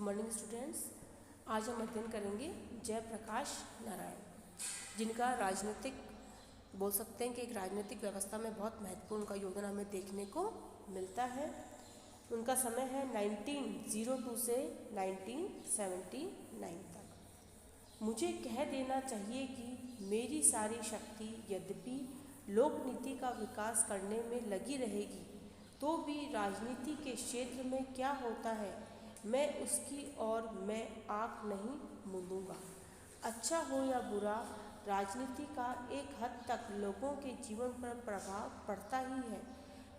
Good morning students. आज हम अध्ययन करेंगे जयप्रकाश नारायण, जिनका राजनीतिक बोल सकते हैं कि एक राजनीतिक व्यवस्था में बहुत महत्वपूर्ण का योगदान हमें देखने को मिलता है। उनका समय है 1902 से 1979 तक। मुझे कह देना चाहिए कि मेरी सारी शक्ति यद्यपि लोकनीति का विकास करने में लगी रहेगी, तो भी राजनीति के क्षेत्र में क्या होता है मैं उसकी ओर मैं आँख नहीं मूंदूंगा। अच्छा हो या बुरा, राजनीति का एक हद तक लोगों के जीवन पर प्रभाव पड़ता ही है।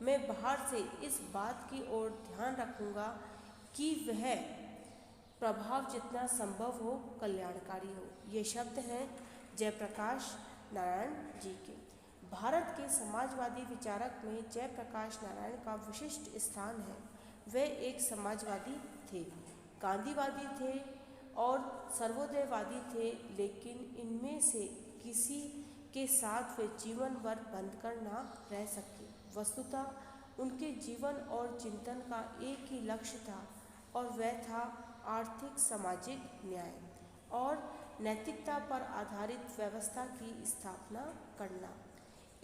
मैं बाहर से इस बात की ओर ध्यान रखूंगा कि वह प्रभाव जितना संभव हो कल्याणकारी हो। ये शब्द हैं जयप्रकाश नारायण जी के। भारत के समाजवादी विचारक में जयप्रकाश नारायण का विशिष्ट स्थान है। वे एक समाजवादी थे, गांधीवादी थे और सर्वोदयवादी थे, लेकिन इनमें से किसी के साथ वे जीवन भर बंधकर ना रह सके। वस्तुतः उनके जीवन और चिंतन का एक ही लक्ष्य था और वह था आर्थिक सामाजिक न्याय और नैतिकता पर आधारित व्यवस्था की स्थापना करना।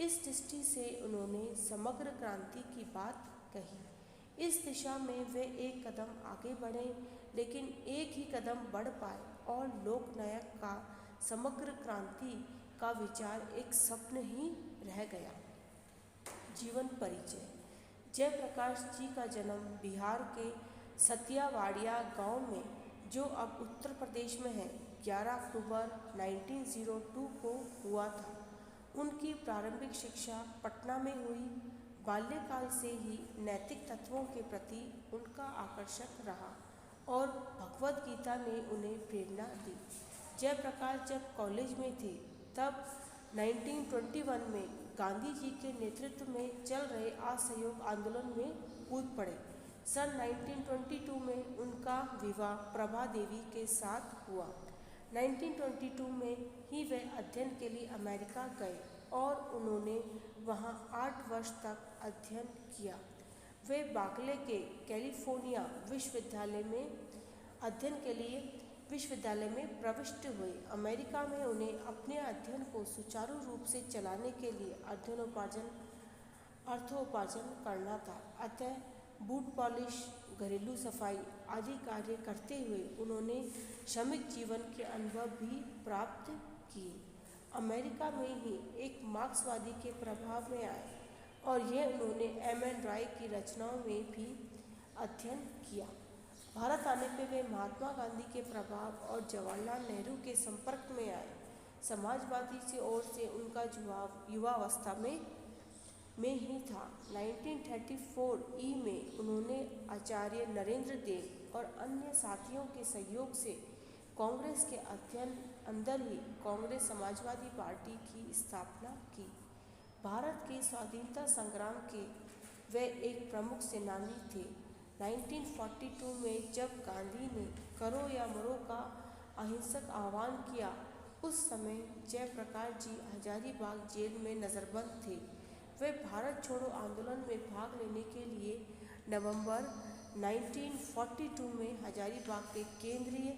इस दृष्टि से उन्होंने समग्र क्रांति की बात कही। इस दिशा में वे एक कदम आगे बढ़े, लेकिन एक ही कदम बढ़ पाए और लोकनायक का समग्र क्रांति का विचार एक स्वप्न ही रह गया। जीवन परिचय। जयप्रकाश जी का जन्म बिहार के सतियावाड़िया गांव में, जो अब उत्तर प्रदेश में है, 11 अक्टूबर 1902 को हुआ था। उनकी प्रारंभिक शिक्षा पटना में हुई। बाल्यकाल से ही नैतिक तत्वों के प्रति उनका आकर्षण रहा और भगवद गीता ने उन्हें प्रेरणा दी। जयप्रकाश जब कॉलेज में थे तब 1921 में गांधी जी के नेतृत्व में चल रहे असहयोग आंदोलन में कूद पड़े। सन 1922 में उनका विवाह प्रभा देवी के साथ हुआ। 1922 में ही वे अध्ययन के लिए अमेरिका गए और उन्होंने वहां 8 वर्ष तक अध्ययन किया। वे बार्कले के कैलिफोर्निया विश्वविद्यालय में अध्ययन के लिए विश्वविद्यालय में प्रविष्ट हुए। अमेरिका में उन्हें अपने अध्ययन को सुचारू रूप से चलाने के लिए अर्थोपार्जन करना था। अतः बूट पॉलिश, घरेलू सफाई आदि कार्य करते हुए उन्होंने श्रमिक जीवन के अनुभव भी प्राप्त किए। अमेरिका में ही एक मार्क्सवादी के प्रभाव में आए और यह उन्होंने M.N. राय की रचनाओं में भी अध्ययन किया। भारत आने पर वे महात्मा गांधी के प्रभाव और जवाहरलाल नेहरू के संपर्क में आए। समाजवादी से ओर से उनका जुड़ाव युवावस्था में ही था। 1934 ई में उन्होंने आचार्य नरेंद्र देव और अन्य साथियों के सहयोग से कांग्रेस के अध्ययन अंदर ही कांग्रेस समाजवादी पार्टी की स्थापना की। भारत के स्वाधीनता संग्राम के वे एक प्रमुख सेनानी थे। 1942 में जब गांधी ने करो या मरो का अहिंसक आह्वान किया, उस समय जयप्रकाश जी हजारीबाग जेल में नज़रबंद थे। वे भारत छोड़ो आंदोलन में भाग लेने के लिए नवंबर 1942 में हजारीबाग के केंद्रीय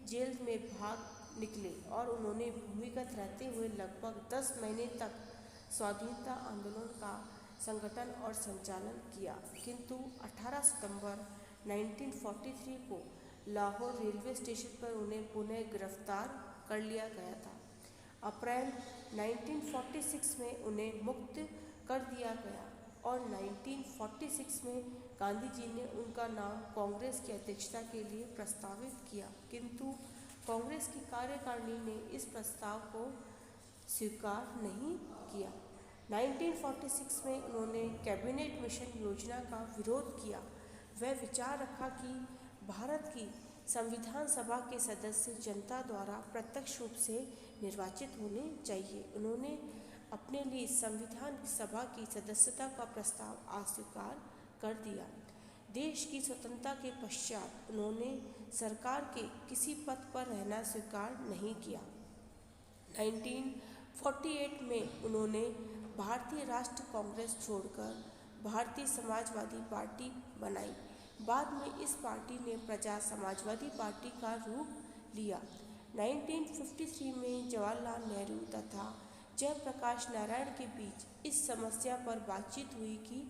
जेल में भाग निकले और उन्होंने भूमिगत रहते हुए लगभग 10 महीने तक स्वाधीनता आंदोलन का संगठन और संचालन किया, किंतु 18 सितंबर 1943 को लाहौर रेलवे स्टेशन पर उन्हें पुनः गिरफ्तार कर लिया गया था। अप्रैल 1946 में उन्हें मुक्त कर दिया गया और 1946 में गांधी जी ने उनका नाम कांग्रेस की अध्यक्षता के लिए प्रस्तावित किया, किंतु कांग्रेस की कार्यकारिणी ने इस प्रस्ताव को स्वीकार नहीं किया। 1946 में उन्होंने कैबिनेट मिशन योजना का विरोध किया। वह विचार रखा कि भारत की संविधान सभा के सदस्य जनता द्वारा प्रत्यक्ष रूप से निर्वाचित होने चाहिए। उन्होंने अपने लिए संविधान सभा की सदस्यता का प्रस्ताव अस्वीकार कर दिया। देश की स्वतंत्रता के पश्चात उन्होंने सरकार के किसी पद पर रहना स्वीकार नहीं किया। 1948 में उन्होंने भारतीय राष्ट्रीय कांग्रेस छोड़कर भारतीय समाजवादी पार्टी बनाई। बाद में इस पार्टी ने प्रजा समाजवादी पार्टी का रूप लिया। 1953 में जवाहरलाल नेहरू तथा जयप्रकाश नारायण के बीच इस समस्या पर बातचीत हुई कि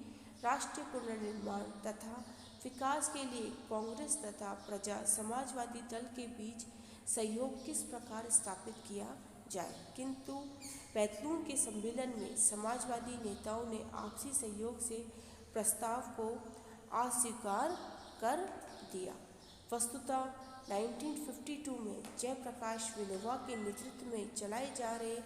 राष्ट्रीय पुनर्निर्माण तथा विकास के लिए कांग्रेस तथा प्रजा समाजवादी दल के बीच सहयोग किस प्रकार स्थापित किया जाए, किंतु बैतूल के सम्मेलन में समाजवादी नेताओं ने आपसी सहयोग से प्रस्ताव को अस्वीकार कर दिया। वस्तुतः 1952 में जयप्रकाश विनोबा के नेतृत्व में चलाए जा रहे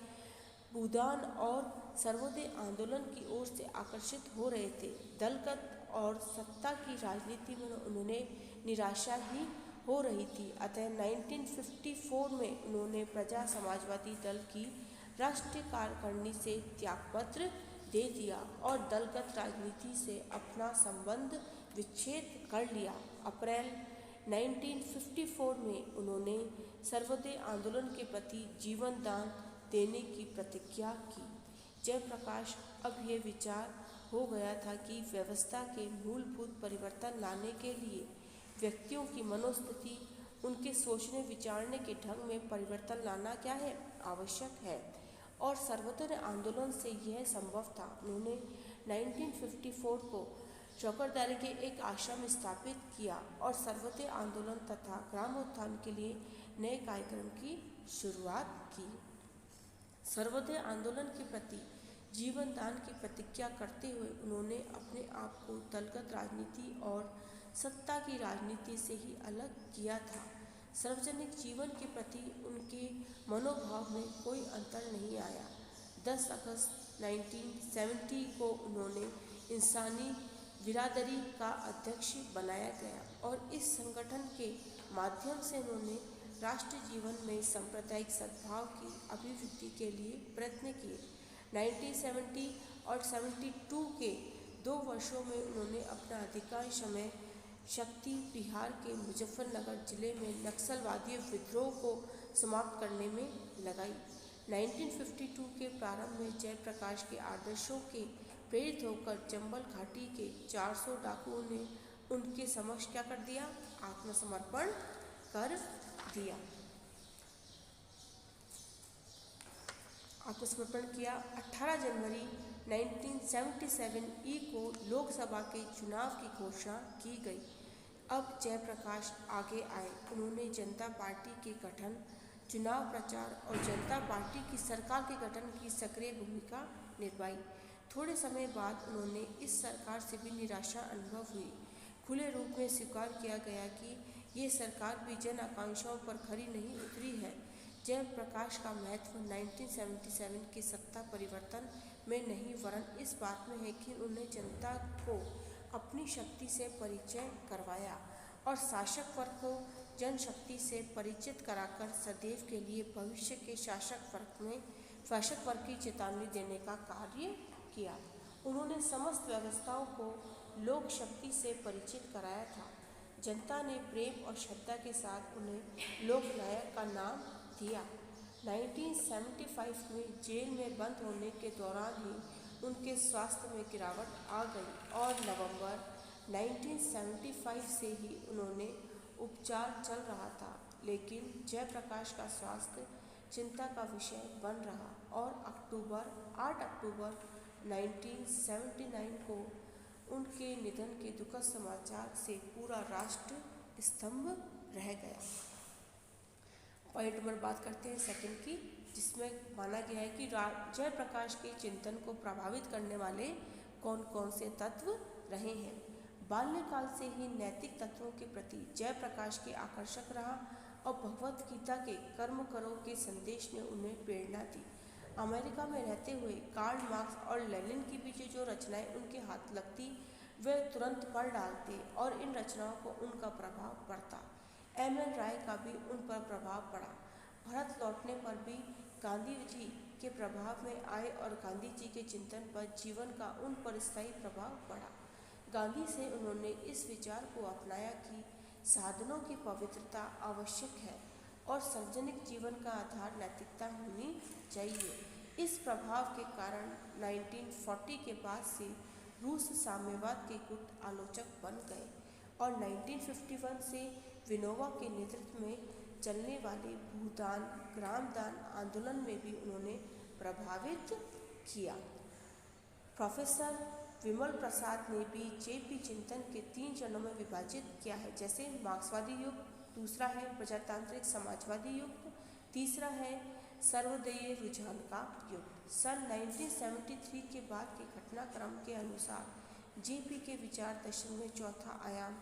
भूदान और सर्वोदय आंदोलन की ओर से आकर्षित हो रहे थे। दलगत और सत्ता की राजनीति में उन्होंने निराशा ही हो रही थी। अतः 1954 में उन्होंने प्रजा समाजवादी दल की राष्ट्रीय कार्यकारिणी से त्यागपत्र दे दिया और दलगत राजनीति से अपना संबंध विच्छेद कर लिया। अप्रैल 1954 में उन्होंने सर्वोदय आंदोलन के प्रति जीवन दान देने की प्रतिज्ञा की। जयप्रकाश अब यह विचार हो गया था कि व्यवस्था के मूलभूत परिवर्तन लाने के लिए व्यक्तियों की मनोस्थिति, उनके सोचने विचारने के ढंग में परिवर्तन लाना क्या है, आवश्यक है, और सर्वोदय आंदोलन से यह संभव था। उन्होंने 1954 को चौकरदारी के एक आश्रम स्थापित किया और सर्वोदय आंदोलन तथा ग्रामोत्थान के लिए नए कार्यक्रम की शुरुआत की। सर्वोदय आंदोलन के प्रति जीवन दान की प्रतिज्ञा करते हुए उन्होंने अपने आप को दलगत राजनीति और सत्ता की राजनीति से ही अलग किया था। सार्वजनिक जीवन के प्रति उनके मनोभाव में कोई अंतर नहीं आया। 10 अगस्त 1970 को उन्होंने इंसानी बिरादरी का अध्यक्ष बनाया गया और इस संगठन के माध्यम से उन्होंने राष्ट्रीय जीवन में सांप्रदायिक सद्भाव की अभिवृद्धि के लिए प्रयत्न किए। 1970 और 72 के 2 वर्षों में उन्होंने अपना अधिकांश समय शक्ति बिहार के मुजफ्फरनगर जिले में नक्सलवादी विद्रोह को समाप्त करने में लगाई। 1952 के प्रारंभ में जयप्रकाश के आदर्शों के प्रेरित होकर चंबल घाटी के 400 डाकुओं ने उनके समक्ष क्या कर दिया, आत्मसमर्पण कर दिया। आत्मसमर्पण किया। 18 जनवरी 1977 को लोकसभा के चुनाव की घोषणा की गई। अब जयप्रकाश आगे आए। उन्होंने जनता पार्टी के गठन, चुनाव प्रचार और जनता पार्टी की सरकार के गठन की सक्रिय भूमिका निभाई। थोड़े समय बाद उन्होंने इस सरकार से भी निराशा अनुभव हुई। खुले रूप में स्वीकार किया गया कि ये सरकार भी जन आकांक्षाओं पर खरी नहीं उतरी है। जयप्रकाश का महत्व 1977 के सत्ता परिवर्तन में नहीं वरन इस बात में है कि उन्होंने जनता को अपनी शक्ति से परिचय करवाया और शासक वर्ग को जनशक्ति से परिचित कराकर सदैव के लिए भविष्य के शासक वर्ग की चेतावनी देने का कार्य किया। उन्होंने समस्त व्यवस्थाओं को लोक शक्ति से परिचित कराया था। जनता ने प्रेम और श्रद्धा के साथ उन्हें लोकनायक का नाम दिया। 1975 में जेल में बंद होने के दौरान ही उनके स्वास्थ्य में गिरावट आ गई और नवंबर 1975 से ही उन्होंने उपचार चल रहा था, लेकिन जयप्रकाश का स्वास्थ्य चिंता का विषय बन रहा और 8 अक्टूबर 1979 को उनके निधन के दुखद समाचार से पूरा राष्ट्र स्तंभ रह गया। पॉइंट नंबर बात करते हैं सेकंड की, जिसमें माना गया है कि जयप्रकाश के चिंतन को प्रभावित करने वाले कौन कौन से तत्व रहे हैं। बाल्यकाल से ही नैतिक तत्वों के प्रति जयप्रकाश के आकर्षक रहा और भगवत गीता के कर्म करो के संदेश ने उन्हें प्रेरणा दी। अमेरिका में रहते हुए कार्ल मार्क्स और लेनिन की भी जो रचनाएं उनके हाथ लगती वे तुरंत पढ़ डालते और इन रचनाओं को उनका प्रभाव पड़ता। एम.एन. राय का भी उन पर प्रभाव पड़ा। भारत लौटने पर भी गांधी जी के प्रभाव में आए और गांधी जी के चिंतन पर जीवन का उन पर स्थायी प्रभाव पड़ा। गांधी से उन्होंने इस विचार को अपनाया कि साधनों की पवित्रता आवश्यक है और सार्वजनिक जीवन का आधार नैतिकता होनी चाहिए। इस प्रभाव के कारण 1940 के बाद से रूस साम्यवाद के गुट आलोचक बन गए। और 1951 से विनोबा के नेतृत्व में चलने वाले भूदान ग्रामदान आंदोलन में भी उन्होंने प्रभावित किया। प्रोफेसर विमल प्रसाद ने भी जेपी चिंतन के 3 चरणों में विभाजित किया है, जैसे मार्क्सवादी युग, दूसरा है प्रजातांत्रिक समाजवादी युग, तीसरा है सर्वोदयीय रुझान का युग। सन 1973 के बाद के घटनाक्रम के अनुसार जेपी के विचार दर्शन में चौथा आयाम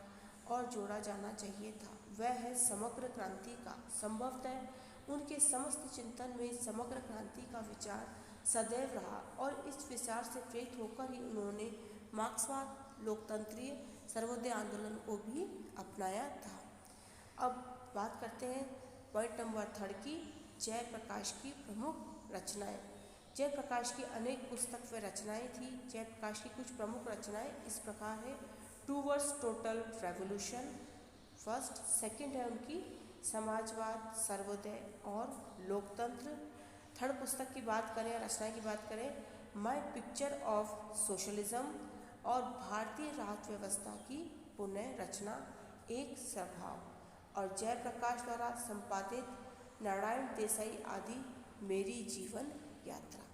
और जोड़ा जाना चाहिए था, वह है समग्र क्रांति का। संभवतः उनके समस्त चिंतन में समग्र क्रांति का विचार सदैव रहा और इस विचार से प्रेरित होकर ही उन्होंने मार्क्सवाद, लोकतंत्रीय सर्वोदय आंदोलन को भी अपनाया था। अब बात करते हैं पॉइंट नंबर 3 की, जयप्रकाश की प्रमुख रचनाएं। जयप्रकाश की अनेक पुस्तक व रचनाएं थी। जयप्रकाश की कुछ प्रमुख रचनाएं इस प्रकार है: towards total revolution first, second है उनकी समाजवाद, सर्वोदय और लोकतंत्र। थर्ड पुस्तक की बात करें, रचना की बात करें, माय पिक्चर ऑफ सोशलिज्म और भारतीय राष्ट्र व्यवस्था की पुनः रचना एक स्वभाव। और जयप्रकाश द्वारा संपादित नारायण देसाई आदि मेरी जीवन यात्रा।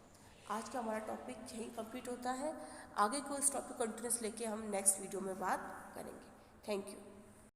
आज का हमारा टॉपिक यहीं कंप्लीट होता है। आगे को इस टॉपिक कंटिन्यूस लेके हम नेक्स्ट वीडियो में बात करेंगे। Thank you.